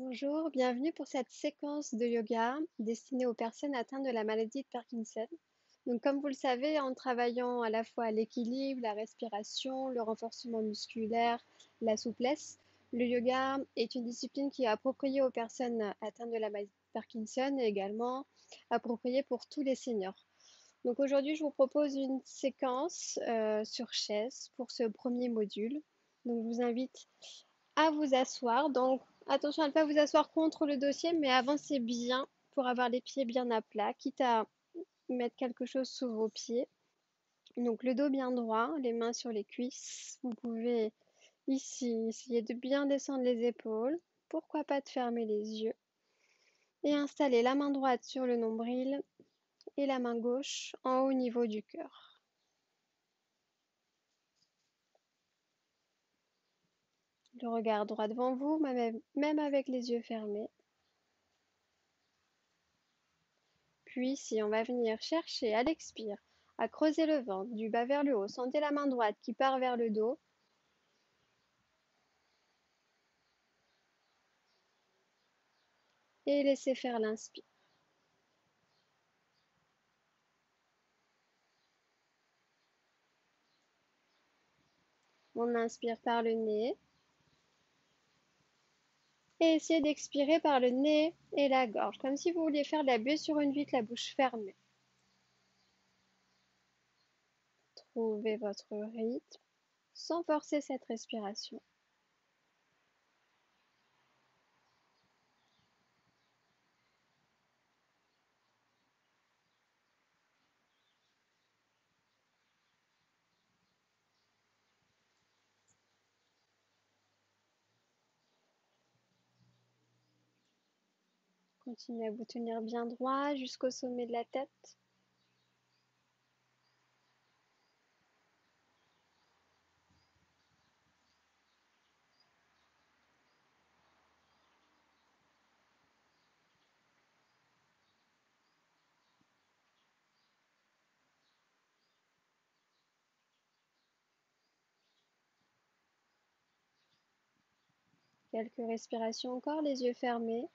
Bonjour, bienvenue pour cette séquence de yoga destinée aux personnes atteintes de la maladie de Parkinson. Donc, comme vous le savez, en travaillant à la fois l'équilibre, la respiration, le renforcement musculaire, la souplesse, le yoga est une discipline qui est appropriée aux personnes atteintes de la maladie de Parkinson et également appropriée pour tous les seniors. Donc aujourd'hui, je vous propose une séquence sur chaise pour ce premier module. Donc, je vous invite à vous asseoir. Donc, attention à ne pas vous asseoir contre le dossier, mais avancez bien pour avoir les pieds bien à plat, quitte à mettre quelque chose sous vos pieds. Donc, le dos bien droit, les mains sur les cuisses. Vous pouvez ici essayer de bien descendre les épaules. Pourquoi pas de fermer les yeux. Et installer la main droite sur le nombril et la main gauche en haut au niveau du cœur. Le regard droit devant vous, même avec les yeux fermés. Puis, si on va venir chercher à l'expire à creuser le ventre du bas vers le haut, sentez la main droite qui part vers le dos. Et laissez faire l'inspire. On inspire par le nez. Et essayez d'expirer par le nez et la gorge, comme si vous vouliez faire de la buée sur une vitre, la bouche fermée. Trouvez votre rythme sans forcer cette respiration. Continuez à vous tenir bien droit jusqu'au sommet de la tête. Quelques respirations encore, les yeux fermés.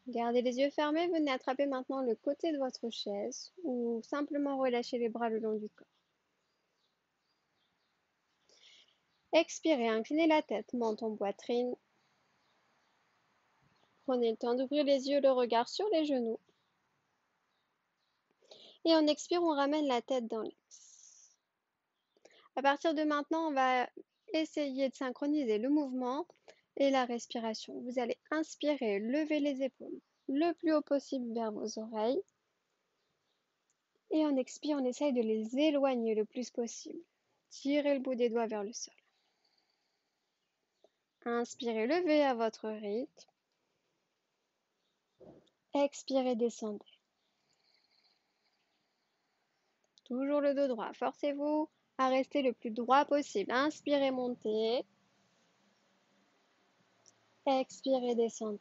Gardez les yeux fermés, venez attraper maintenant le côté de votre chaise ou simplement relâchez les bras le long du corps. Expirez, inclinez la tête, menton, poitrine. Prenez le temps d'ouvrir les yeux, le regard sur les genoux. Et en expire, on ramène la tête dans l'axe. À partir de maintenant, on va essayer de synchroniser le mouvement et la respiration. Vous allez inspirer, lever les épaules le plus haut possible vers vos oreilles. Et en expire, on essaye de les éloigner le plus possible. Tirez le bout des doigts vers le sol. Inspirez, levez à votre rythme. Expirez, descendez. Toujours le dos droit. Forcez-vous à rester le plus droit possible. Inspirez, montez. Expirez, descendez.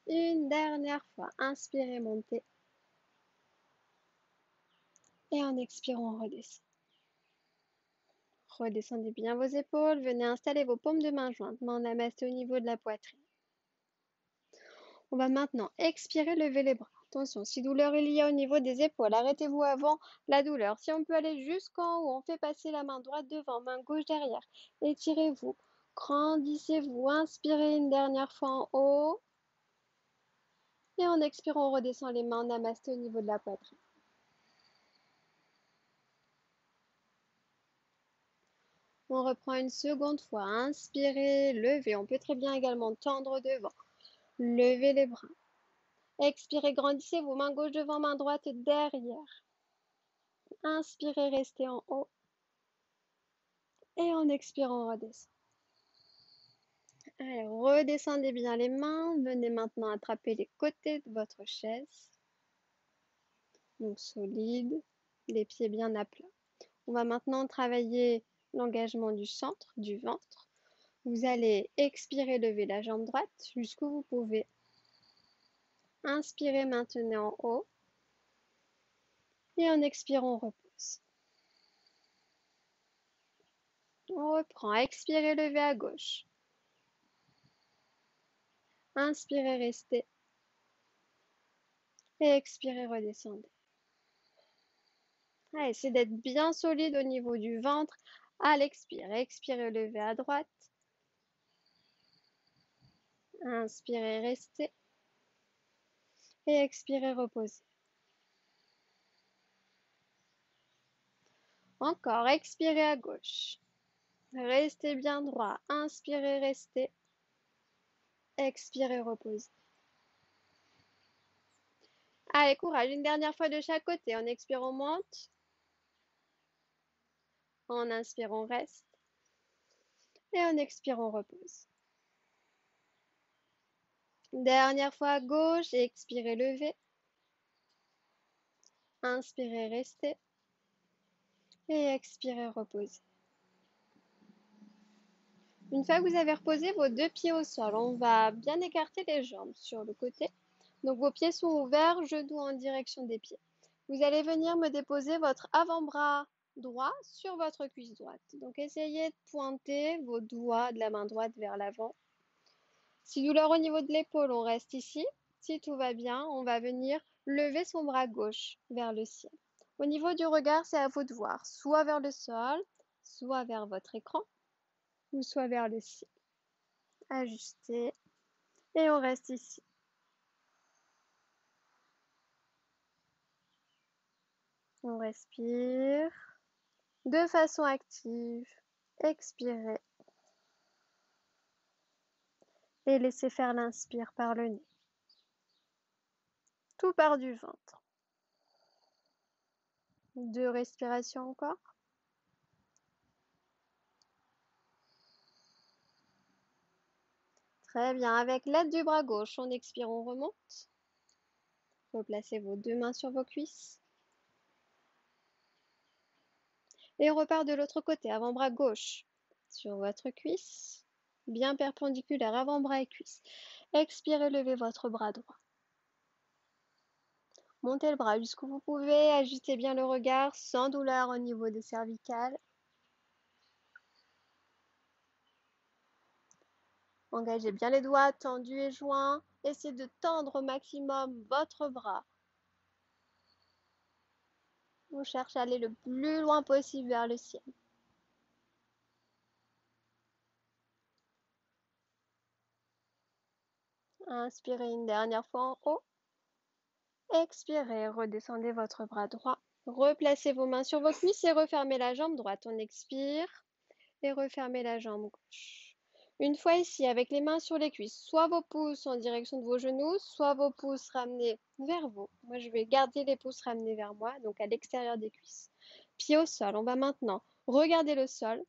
Une dernière fois. Inspirez, montez. Et en expirant, on redescend. Redescendez bien vos épaules. Venez installer vos paumes de main jointes. Main namasté au niveau de la poitrine. On va maintenant expirer, lever les bras. Attention, si douleur il y a au niveau des épaules, arrêtez-vous avant la douleur. Si on peut aller jusqu'en haut, on fait passer la main droite devant, main gauche derrière. Étirez-vous, grandissez-vous, inspirez une dernière fois en haut. Et en expirant, on redescend les mains namasté au niveau de la poitrine. On reprend une seconde fois. Inspirez, levez. On peut très bien également tendre devant. Levez les bras. Expirez, grandissez vos mains gauche devant, main droite derrière. Inspirez, restez en haut. Et en expirant, on redescend. Allez, redescendez bien les mains. Venez maintenant attraper les côtés de votre chaise. Donc solide, les pieds bien à plat. On va maintenant travailler l'engagement du centre, du ventre. Vous allez expirer, lever la jambe droite jusqu'où vous pouvez. Inspirez, maintenez en haut. Et en expirant, on repose. On reprend. Expirez, levez à gauche. Inspirez, restez. Et expirez, redescendez. Essayez d'être bien solide au niveau du ventre. À l'expire, expirez, levez à droite. Inspirez, restez. Et expirez, reposez. Encore, expirez à gauche. Restez bien droit. Inspirez, restez. Expirez, reposez. Allez, courage. Une dernière fois de chaque côté. En expirant, on monte. En inspirant, on reste. Et en expirant, on repose. Dernière fois à gauche. Expirez, levez. Inspirez, restez. Et expirez, reposez. Une fois que vous avez reposé vos deux pieds au sol, on va bien écarter les jambes sur le côté. Donc vos pieds sont ouverts, genoux en direction des pieds. Vous allez venir me déposer votre avant-bras droit sur votre cuisse droite. Donc essayez de pointer vos doigts de la main droite vers l'avant. Si douleur au niveau de l'épaule, on reste ici. Si tout va bien, on va venir lever son bras gauche vers le ciel. Au niveau du regard, c'est à vous de voir, soit vers le sol, soit vers votre écran, ou soit vers le ciel. Ajustez et on reste ici. On respire de façon active. Expirez et laissez faire l'inspire par le nez. Tout part du ventre. 2 respirations encore. Très bien. Avec l'aide du bras gauche, on expire, on remonte. Replacez vos deux mains sur vos cuisses. Et on repart de l'autre côté, avant-bras gauche sur votre cuisse, bien perpendiculaire, avant-bras et cuisse. Expirez, levez votre bras droit. Montez le bras jusqu'où vous pouvez, agitez bien le regard sans douleur au niveau des cervicales. Engagez bien les doigts tendus et joints. Essayez de tendre au maximum votre bras. On cherche à aller le plus loin possible vers le ciel. Inspirez une dernière fois en haut. Expirez, redescendez votre bras droit. Replacez vos mains sur vos cuisses et refermez la jambe droite. On expire et refermez la jambe gauche. Une fois ici, avec les mains sur les cuisses, soit vos pouces en direction de vos genoux, soit vos pouces ramenés vers vous. Moi, je vais garder les pouces ramenés vers moi, donc à l'extérieur des cuisses. Pieds au sol. On va maintenant regarder le sol.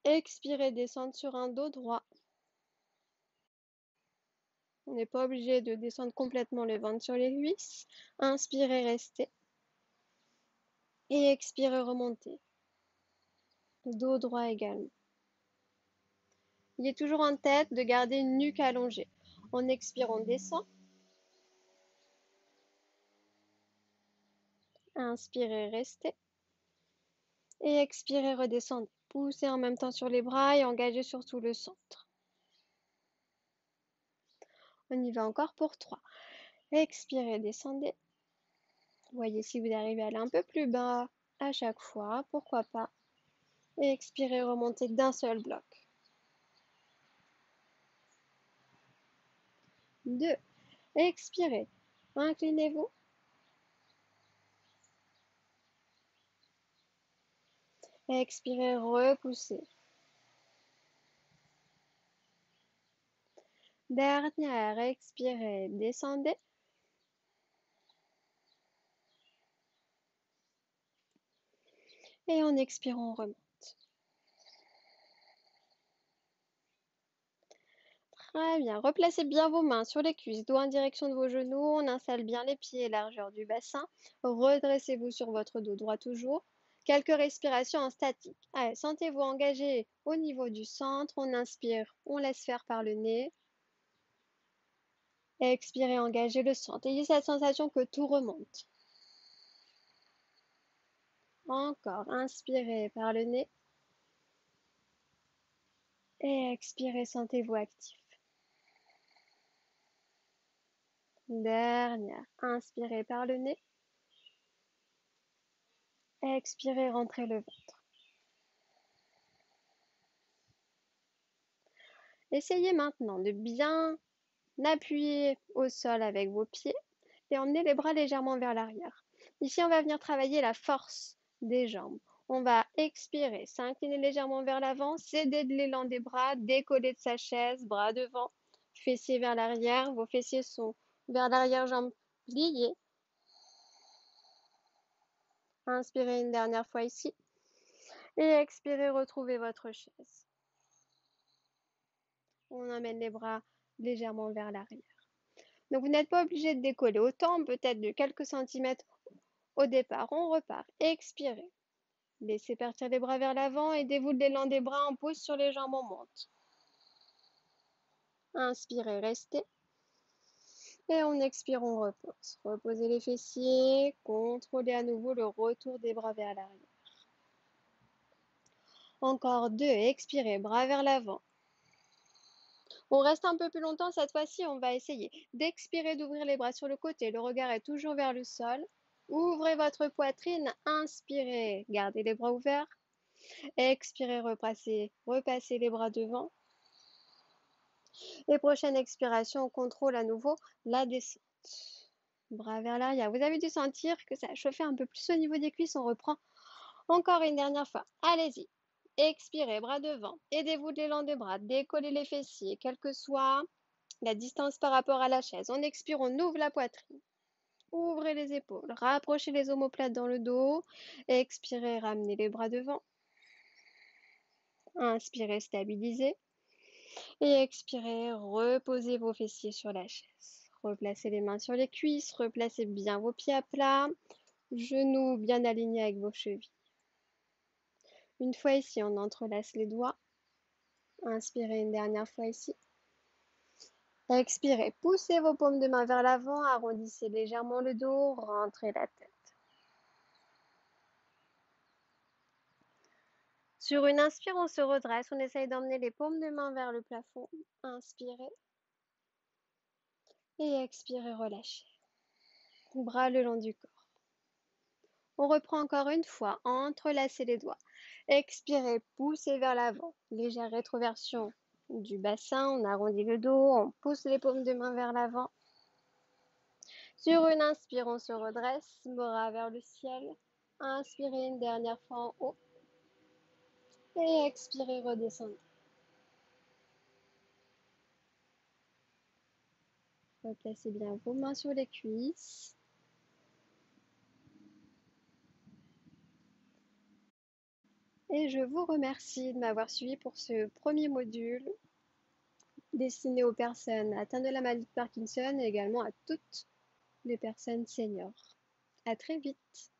Expirez, descendre sur un dos droit. On n'est pas obligé de descendre complètement le ventre sur les cuisses. Inspirez, restez. Et expirez, remontez. Dos droit également. Il est toujours en tête de garder une nuque allongée. On expire, on descend. Inspirez, restez. Et expirez, redescendez. Poussez en même temps sur les bras et engagez surtout le centre. On y va encore pour 3. Expirez, descendez. Voyez si vous arrivez à aller un peu plus bas à chaque fois, pourquoi pas. Et expirez, remontez d'un seul bloc. 2. Expirez. Inclinez-vous. Expirez, repoussez. Dernière, expirez, descendez. Et en expirant, on remonte. Très bien. Replacez bien vos mains sur les cuisses, dos en direction de vos genoux. On installe bien les pieds, largeur du bassin. Redressez-vous sur votre dos droit toujours. Quelques respirations en statique. Allez, sentez-vous engagé au niveau du centre. On inspire, on laisse faire par le nez. Expirez, engagez le centre. Ayez cette sensation que tout remonte. Encore, inspirez par le nez. Et expirez, sentez-vous actif. Dernière, inspirez par le nez. Expirez, rentrez le ventre. Essayez maintenant de bien appuyer au sol avec vos pieds et emmenez les bras légèrement vers l'arrière. Ici, on va venir travailler la force des jambes. On va expirer, s'incliner légèrement vers l'avant, céder de l'élan des bras, décoller de sa chaise, bras devant, fessiers vers l'arrière. Vos fessiers sont vers l'arrière, jambes pliées. Inspirez une dernière fois ici. Et expirez, retrouvez votre chaise. On emmène les bras légèrement vers l'arrière. Donc vous n'êtes pas obligé de décoller autant, peut-être de quelques centimètres au départ. On repart. Expirez. Laissez partir les bras vers l'avant, aidez-vous de l'élan des bras, on pousse sur les jambes, on monte. Inspirez, restez. Et on expire, on repose. Reposez les fessiers, contrôlez à nouveau le retour des bras vers l'arrière. Encore 2, expirez, bras vers l'avant. On reste un peu plus longtemps, cette fois-ci, on va essayer d'expirer, d'ouvrir les bras sur le côté. Le regard est toujours vers le sol. Ouvrez votre poitrine, inspirez, gardez les bras ouverts. Expirez, repassez les bras devant. Et prochaine expiration, on contrôle à nouveau la descente. Bras vers l'arrière. Vous avez dû sentir que ça a chauffé un peu plus au niveau des cuisses. On reprend encore une dernière fois. Allez-y. Expirez, bras devant. Aidez-vous de l'élan des bras. Décollez les fessiers, quelle que soit la distance par rapport à la chaise. On expire, on ouvre la poitrine. Ouvrez les épaules. Rapprochez les omoplates dans le dos. Expirez, ramenez les bras devant. Inspirez, stabilisez. Et expirez, reposez vos fessiers sur la chaise. Replacez les mains sur les cuisses, replacez bien vos pieds à plat, genoux bien alignés avec vos chevilles. Une fois ici, on entrelace les doigts. Inspirez une dernière fois ici. Expirez, poussez vos paumes de main vers l'avant, arrondissez légèrement le dos, rentrez la tête. Sur une inspire, on se redresse, on essaye d'emmener les paumes de main vers le plafond. Inspirez. Et expirez, relâchez. Bras le long du corps. On reprend encore une fois, entrelacez les doigts. Expirez, poussez vers l'avant. Légère rétroversion du bassin, on arrondit le dos, on pousse les paumes de main vers l'avant. Sur une inspire, on se redresse, bras vers le ciel. Inspirez une dernière fois en haut. Et expirez, redescendez. Replacez bien vos mains sur les cuisses. Et je vous remercie de m'avoir suivi pour ce premier module destiné aux personnes atteintes de la maladie de Parkinson et également à toutes les personnes seniors. À très vite.